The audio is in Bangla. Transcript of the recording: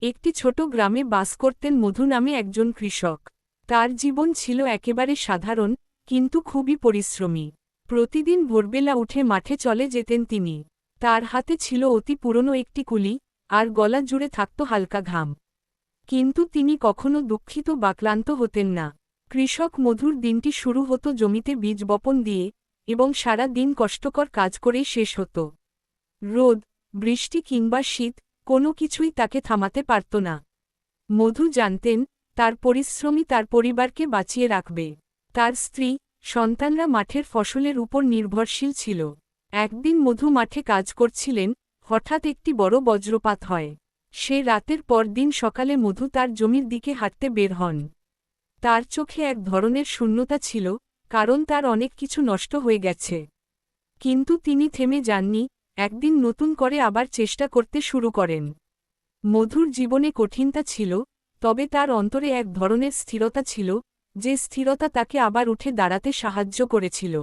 একটি ছোট গ্রামে বাস করতেন মধু নামে একজন কৃষক। তার জীবন ছিল একেবারে সাধারণ, কিন্তু খুবই পরিশ্রমী। প্রতিদিন ভোরবেলা উঠে মাঠে চলে যেতেন তিনি। তার হাতে ছিল অতি পুরনো একটি কুলি, আর গলা জুড়ে থাকত হালকা ঘাম। কিন্তু তিনি কখনো দুঃখিত বা ক্লান্ত হতেন না। কৃষক মধুর দিনটি শুরু হতো জমিতে বীজ বপন দিয়ে, এবং সারা দিন কষ্টকর কাজ করেই শেষ হতো। রোদ, বৃষ্টি কিংবা শীত, কোনো কিছুই তাকে থামাতে পারত না। মধু জানতেন, তার পরিশ্রমই তার পরিবারকে বাঁচিয়ে রাখবে। তার স্ত্রী, সন্তানরা মাঠের ফসলের উপর নির্ভরশীল ছিল। একদিন মধু মাঠে কাজ করছিলেন, হঠাৎ একটি বড় বজ্রপাত হয়। সে রাতের পর দিন সকালে মধু তার জমির দিকে হাঁটতে বের হন। তার চোখে এক ধরনের শূন্যতা ছিল, কারণ তার অনেক কিছু নষ্ট হয়ে গেছে। কিন্তু তিনি থেমে যাননি, একদিন নতুন করে আবার চেষ্টা করতে শুরু করেন। মধুর জীবনে কঠিনতা ছিল, তবে তার অন্তরে এক ধরনের স্থিরতা ছিল, যে স্থিরতা তাকে আবার উঠে দাঁড়াতে সাহায্য করেছিল।